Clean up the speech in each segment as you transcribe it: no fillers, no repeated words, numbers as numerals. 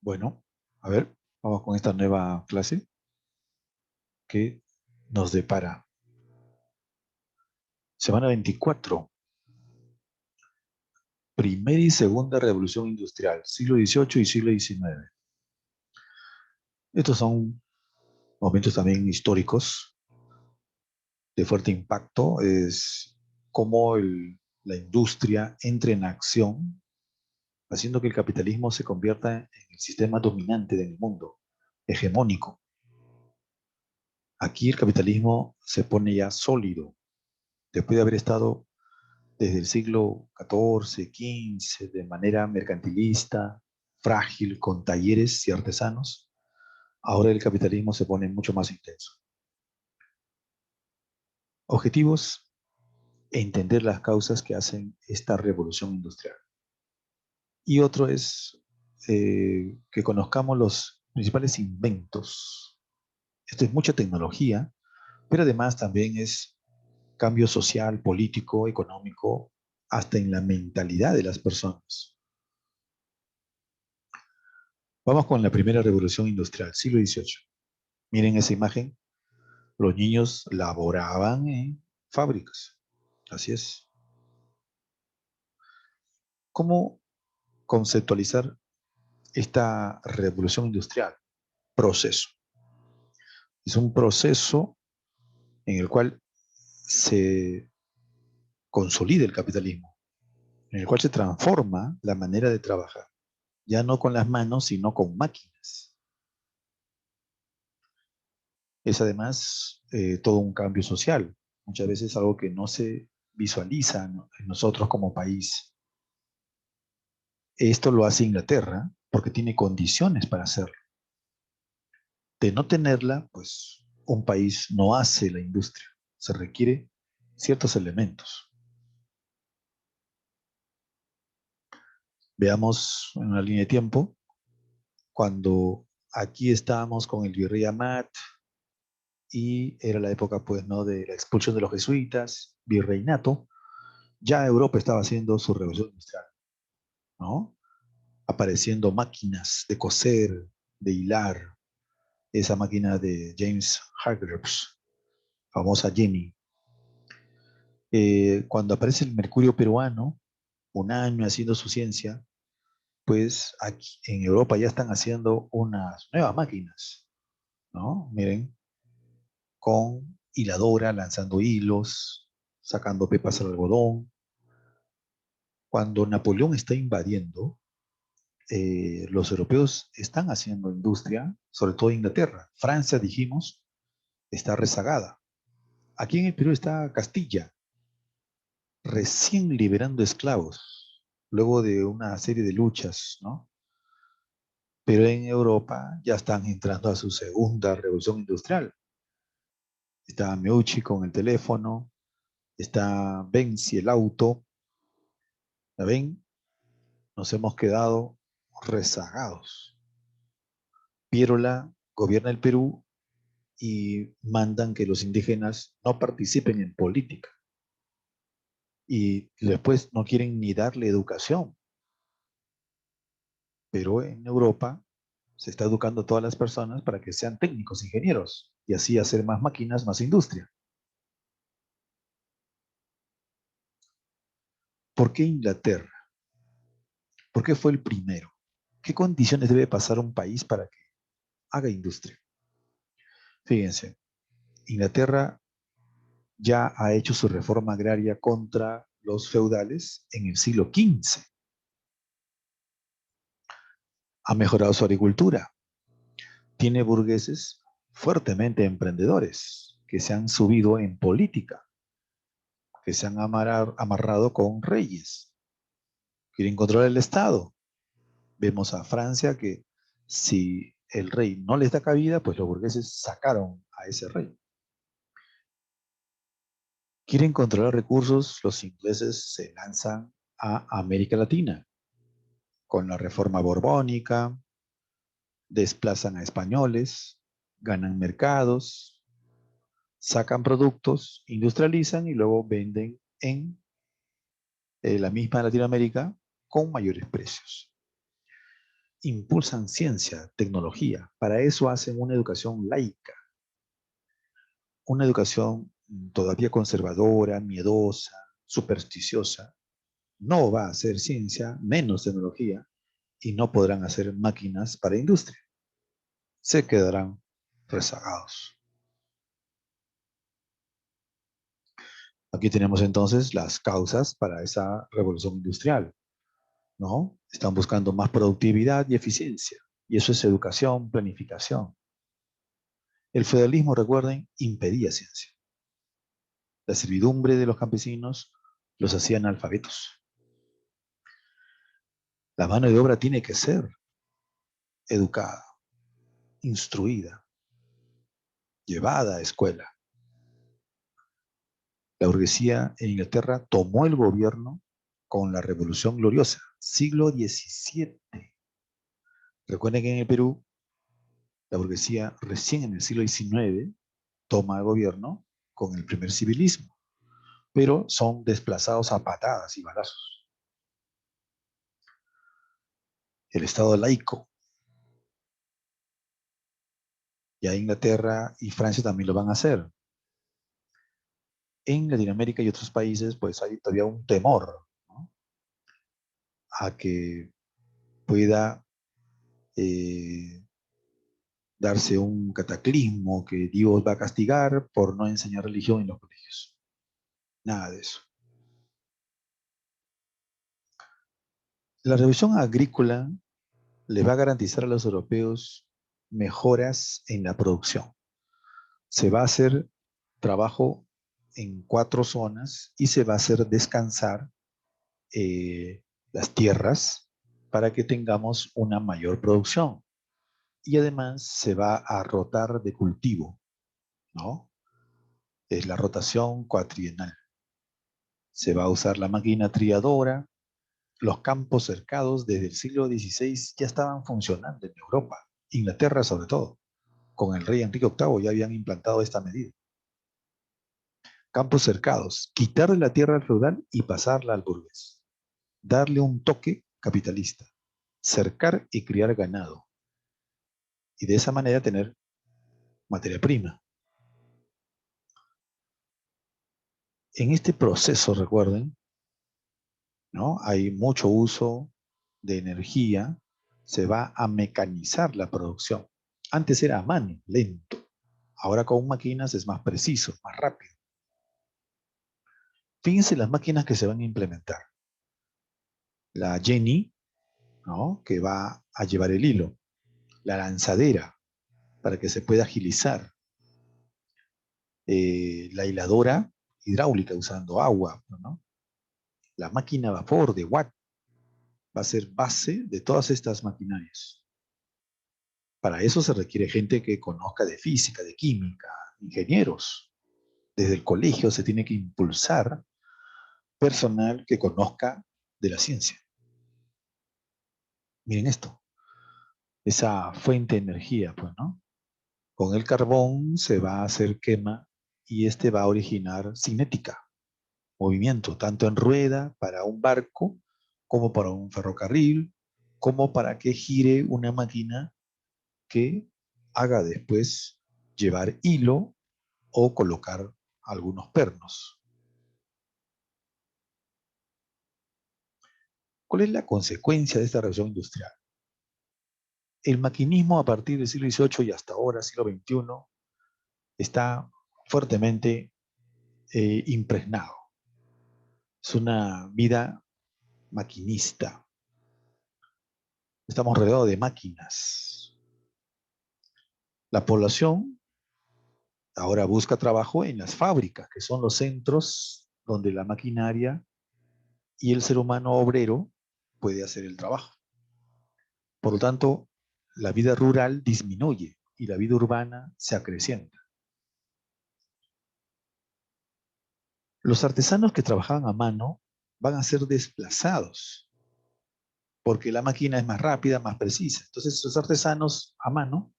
Bueno, a ver, vamos con esta nueva clase que nos depara. Semana 24, primera y segunda revolución industrial, siglo XVIII y siglo XIX. Estos son momentos también históricos de fuerte impacto. Es cómo la industria entra en acción, haciendo que el capitalismo se convierta en el sistema dominante del mundo, hegemónico. Aquí el capitalismo se pone ya sólido, después de haber estado desde el siglo XIV, XV, de manera mercantilista, frágil, con talleres y artesanos. Ahora el capitalismo se pone mucho más intenso. Objetivos: entender las causas que hacen esta revolución industrial. Y otro es que conozcamos los principales inventos. Esto es mucha tecnología, pero además también es cambio social, político, económico, hasta en la mentalidad de las personas. Vamos con la primera revolución industrial, siglo XVIII. Miren esa imagen. Los niños laboraban en fábricas. Así es. ¿Cómo conceptualizar esta revolución industrial? Proceso. Es un proceso en el cual se consolida el capitalismo, en el cual se transforma la manera de trabajar, ya no con las manos, sino con máquinas. Es además todo un cambio social, muchas veces algo que no se visualiza, ¿no?, en nosotros como país. Esto lo hace Inglaterra porque tiene condiciones para hacerlo. De no tenerla, pues un país no hace la industria. Se requiere ciertos elementos. Veamos en una línea de tiempo, cuando aquí estábamos con el virrey Amat y era la época, pues, ¿no?, de la expulsión de los jesuitas, virreinato. Ya Europa estaba haciendo su revolución industrial, ¿no? Apareciendo máquinas de coser, de hilar, esa máquina de James Hargreaves, famosa Jenny. Cuando aparece el mercurio peruano, un año haciendo su ciencia, pues aquí en Europa ya están haciendo unas nuevas máquinas, ¿no? Miren, con hiladora, lanzando hilos, sacando pepas al algodón. Cuando Napoleón está invadiendo, los europeos están haciendo industria, sobre todo Inglaterra. Francia, dijimos, está rezagada. Aquí en el Perú está Castilla, recién liberando esclavos, luego de una serie de luchas, ¿no? Pero en Europa ya están entrando a su segunda revolución industrial. Está Meucci con el teléfono, está Benz y el auto. ¿La ven? Nos hemos quedado rezagados. Piérola gobierna el Perú y mandan que los indígenas no participen en política. Y después no quieren ni darle educación. Pero en Europa se está educando a todas las personas para que sean técnicos, ingenieros, y así hacer más máquinas, más industria. ¿Por qué Inglaterra? ¿Por qué fue el primero? ¿Qué condiciones debe pasar un país para que haga industria? Fíjense, Inglaterra ya ha hecho su reforma agraria contra los feudales en el siglo XV. Ha mejorado su agricultura. Tiene burgueses fuertemente emprendedores que se han subido en política, que se han amarrado con reyes. Quieren controlar el Estado. Vemos a Francia que si el rey no les da cabida, pues los burgueses sacaron a ese rey. Quieren controlar recursos, los ingleses se lanzan a América Latina con la reforma borbónica, desplazan a españoles, ganan mercados, sacan productos, industrializan y luego venden en la misma Latinoamérica con mayores precios. impulsan ciencia, tecnología. Para eso hacen una educación laica, una educación todavía conservadora, miedosa, supersticiosa. No va a hacer ciencia, menos tecnología, y no podrán hacer máquinas para industria. Se quedarán rezagados. Aquí tenemos entonces las causas para esa revolución industrial, ¿no? Están buscando más productividad y eficiencia. Y eso es educación, planificación. El feudalismo, recuerden, impedía ciencia. La servidumbre de los campesinos los hacía analfabetos. La mano de obra tiene que ser educada, instruida, llevada a escuela. La burguesía en Inglaterra tomó el gobierno con la Revolución Gloriosa, siglo XVII. Recuerden que en el Perú, la burguesía recién en el siglo XIX toma el gobierno con el primer civilismo, pero son desplazados a patadas y balazos. El Estado laico, ya Inglaterra y Francia también lo van a hacer. En Latinoamérica y otros países, pues hay todavía un temor, ¿no?, a que pueda eh, darse un cataclismo, que Dios va a castigar por no enseñar religión en los colegios. Nada de eso. La revolución agrícola le va a garantizar a los europeos mejoras en la producción. Se va a hacer trabajo en 4 zonas y se va a hacer descansar las tierras para que tengamos una mayor producción. Y además se va a rotar de cultivo, ¿no? Es la rotación cuatrienal. Se va a usar la máquina triadora. Los campos cercados desde el siglo XVI ya estaban funcionando en Europa, Inglaterra sobre todo. Con el rey Enrique VIII ya habían implantado esta medida. Campos cercados, quitarle la tierra al feudal y pasarla al burgués. Darle un toque capitalista. Cercar y criar ganado. Y de esa manera tener materia prima. En este proceso, recuerden, ¿no?, hay mucho uso de energía, se va a mecanizar la producción. Antes era a mano, lento. Ahora con máquinas es más preciso, más rápido. Fíjense las máquinas que se van a implementar. La Jenny, ¿no?, que va a llevar el hilo. La lanzadera, para que se pueda agilizar. La hiladora hidráulica usando agua, ¿no? La máquina a vapor de Watt va a ser base de todas estas maquinarias. Para eso se requiere gente que conozca de física, de química, ingenieros. Desde el colegio se tiene que impulsar personal que conozca de la ciencia. Miren esto, esa fuente de energía, pues, ¿no? Con el carbón se va a hacer quema y este va a originar cinética, movimiento, tanto en rueda para un barco, como para un ferrocarril, como para que gire una máquina que haga después llevar hilo o colocar algunos pernos. ¿Cuál es la consecuencia de esta revolución industrial? El maquinismo a partir del siglo XVIII y hasta ahora, siglo XXI, está fuertemente impregnado. Es una vida maquinista. Estamos rodeados de máquinas. La población ahora busca trabajo en las fábricas, que son los centros donde la maquinaria y el ser humano obrero puede hacer el trabajo. Por lo tanto, la vida rural disminuye y la vida urbana se acrecienta. Los artesanos que trabajaban a mano van a ser desplazados porque la máquina es más rápida, más precisa. Entonces, los artesanos a mano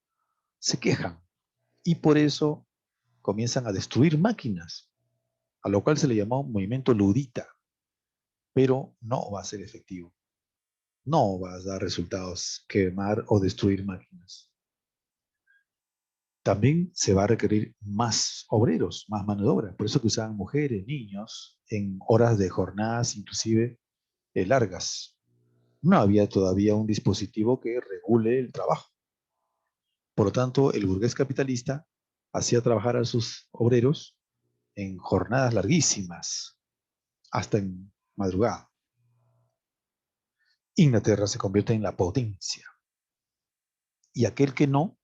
se quejan y por eso comienzan a destruir máquinas, a lo cual se le llamó movimiento ludita, pero no va a ser efectivo. no va a dar resultados quemar o destruir máquinas. También se va a requerir más obreros, más mano de obra. Por eso que usaban mujeres, niños, en horas de jornadas inclusive largas. No había todavía un dispositivo que regule el trabajo. Por lo tanto, el burgués capitalista hacía trabajar a sus obreros en jornadas larguísimas, hasta en madrugada. Inglaterra se convierte en la potencia y aquel que no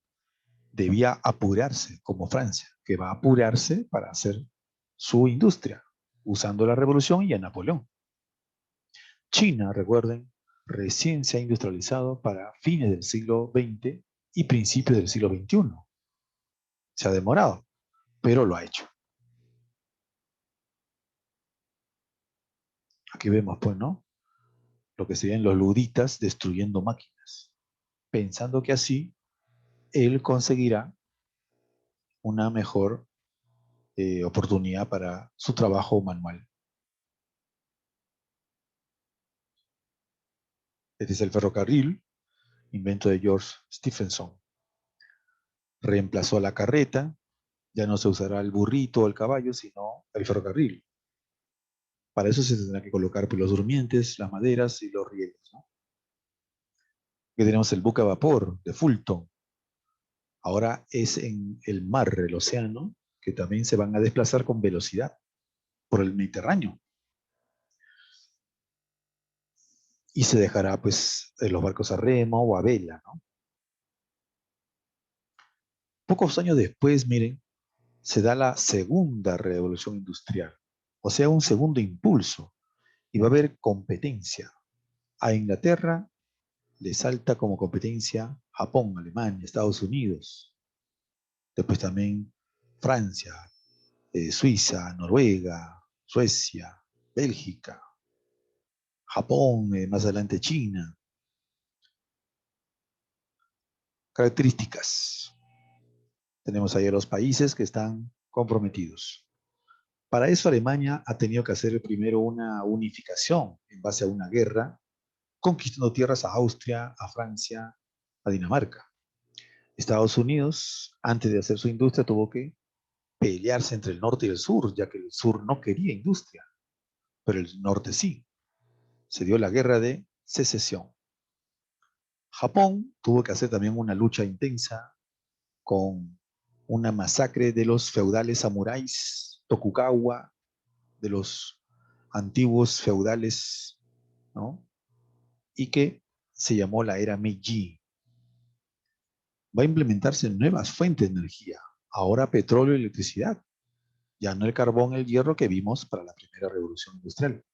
debía apurarse, como Francia, que va a apurarse para hacer su industria, usando la revolución y a Napoleón. China, recuerden, recién se ha industrializado para fines del siglo XX y principios del siglo XXI. Se ha demorado, pero lo ha hecho. Aquí vemos, pues, ¿no? Lo que serían los luditas destruyendo máquinas, pensando que así él conseguirá una mejor oportunidad para su trabajo manual. Este es el ferrocarril, invento de George Stephenson. Reemplazó a la carreta, ya no se usará el burrito o el caballo, sino el ferrocarril. Para eso se tendrá que colocar pues, los durmientes, las maderas y los rieles, ¿no? Aquí tenemos el buque a vapor de Fulton. Ahora es en el mar, el océano, que también se van a desplazar con velocidad por el Mediterráneo. Y se dejará pues los barcos a remo o a vela, ¿no? Pocos años después, miren, se da la segunda revolución industrial, o sea, un segundo impulso, y va a haber competencia. A Inglaterra le salta como competencia Japón, Alemania, Estados Unidos, después también Francia, Suiza, Noruega, Suecia, Bélgica, Japón, más adelante China. Características. Tenemos ahí a los países que están comprometidos. Para eso Alemania ha tenido que hacer primero una unificación en base a una guerra, conquistando tierras a Austria, a Francia, a Dinamarca. Estados Unidos, antes de hacer su industria, tuvo que pelearse entre el norte y el sur, ya que el sur no quería industria, pero el norte sí. Se dio la guerra de secesión. Japón tuvo que hacer también una lucha intensa con una masacre de los feudales samuráis, Tokugawa, de los antiguos feudales, ¿no? Y que se llamó la era Meiji. Va a implementarse nuevas fuentes de energía, ahora petróleo y electricidad, ya no el carbón y el hierro que vimos para la primera revolución industrial.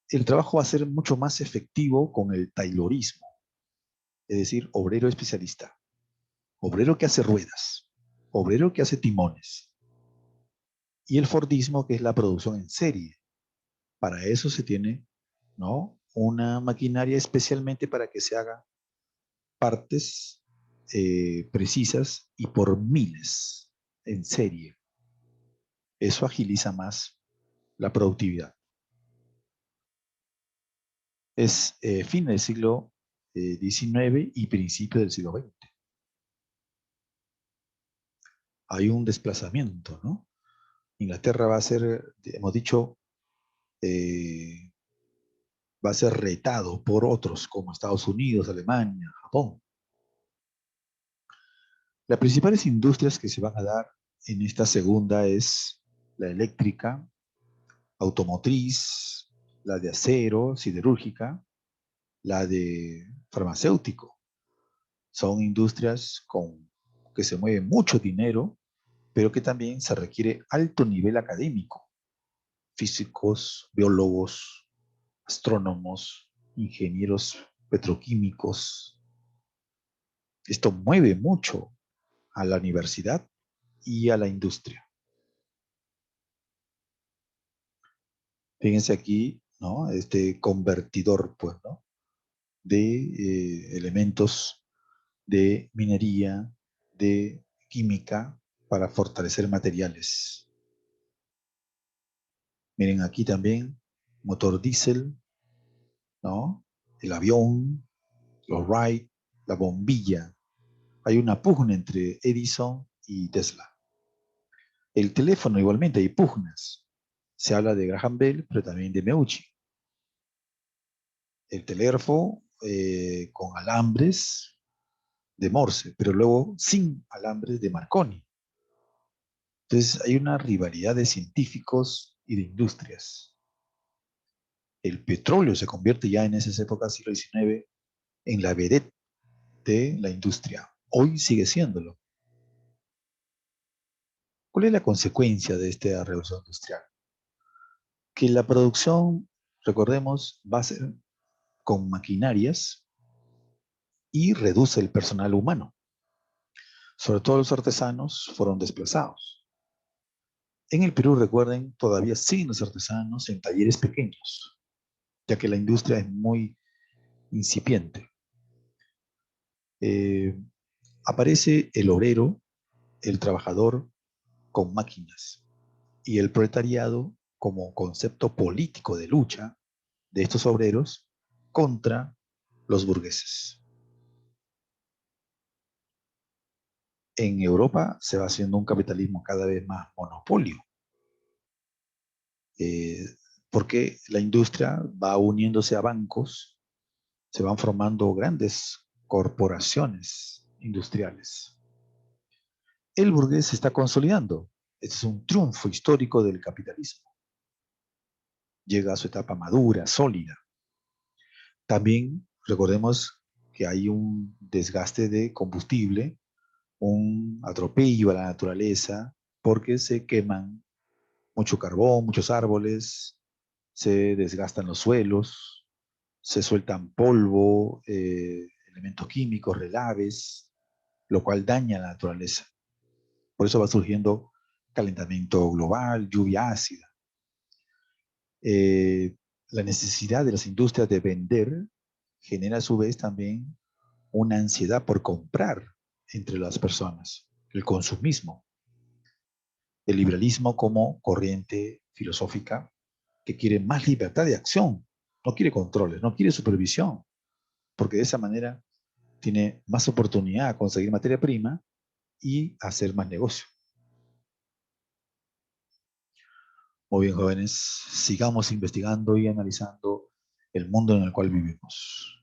El trabajo va a ser mucho más efectivo con el taylorismo, es decir, obrero especialista, obrero que hace ruedas, obrero que hace timones, y el Fordismo, que es la producción en serie. Para eso se tiene, ¿no? Una maquinaria especialmente para que se haga partes precisas y por miles en serie. Eso agiliza más la productividad. Es fin del siglo XIX y principio del siglo XX. Hay un desplazamiento, ¿no? Inglaterra va a ser, hemos dicho, eh, va a ser retado por otros como Estados Unidos, Alemania, Japón. Las principales industrias que se van a dar en esta segunda es la eléctrica, automotriz, la de acero, siderúrgica, la de farmacéutico. Son industrias que se mueve mucho dinero, pero que también se requiere alto nivel académico. Físicos, biólogos, astrónomos, ingenieros petroquímicos. Esto mueve mucho a la universidad y a la industria. Fíjense aquí, ¿no? Este convertidor, pues, ¿no? De elementos de minería, de química, para fortalecer materiales. Miren aquí también, motor diésel, ¿no? el avión, los Wright, la bombilla. Hay una pugna entre Edison y Tesla. El teléfono igualmente hay pugnas. Se habla de Graham Bell, pero también de Meucci. El telégrafo con alambres de Morse, pero luego sin alambres de Marconi. Entonces hay una rivalidad de científicos y de industrias. El petróleo se convierte ya en esas épocas, siglo XIX, en la vedette de la industria. Hoy sigue siéndolo. ¿Cuál es la consecuencia de esta revolución industrial? Que la producción, recordemos, va a ser con maquinarias y reduce el personal humano. Sobre todo los artesanos fueron desplazados. En el Perú, recuerden, todavía siguen los artesanos en talleres pequeños, ya que la industria es muy incipiente. Eh, Aparece el obrero, el trabajador con máquinas y el proletariado como concepto político de lucha de estos obreros contra los burgueses. En Europa se va haciendo un capitalismo cada vez más monopolio, eh, porque la industria va uniéndose a bancos, se van formando grandes corporaciones industriales. El burgués se está consolidando. Este es un triunfo histórico del capitalismo. Llega a su etapa madura, sólida. También recordemos que hay un desgaste de combustible, un atropello a la naturaleza, porque se queman mucho carbón, muchos árboles, se desgastan los suelos, se sueltan polvo, elementos químicos, relaves, lo cual daña la naturaleza. Por eso va surgiendo calentamiento global, lluvia ácida. Eh, la necesidad de las industrias de vender genera a su vez también una ansiedad por comprar entre las personas, el consumismo, el liberalismo como corriente filosófica que quiere más libertad de acción, no quiere controles, no quiere supervisión, porque de esa manera tiene más oportunidad de conseguir materia prima y hacer más negocio. Muy bien, jóvenes, sigamos investigando y analizando el mundo en el cual vivimos.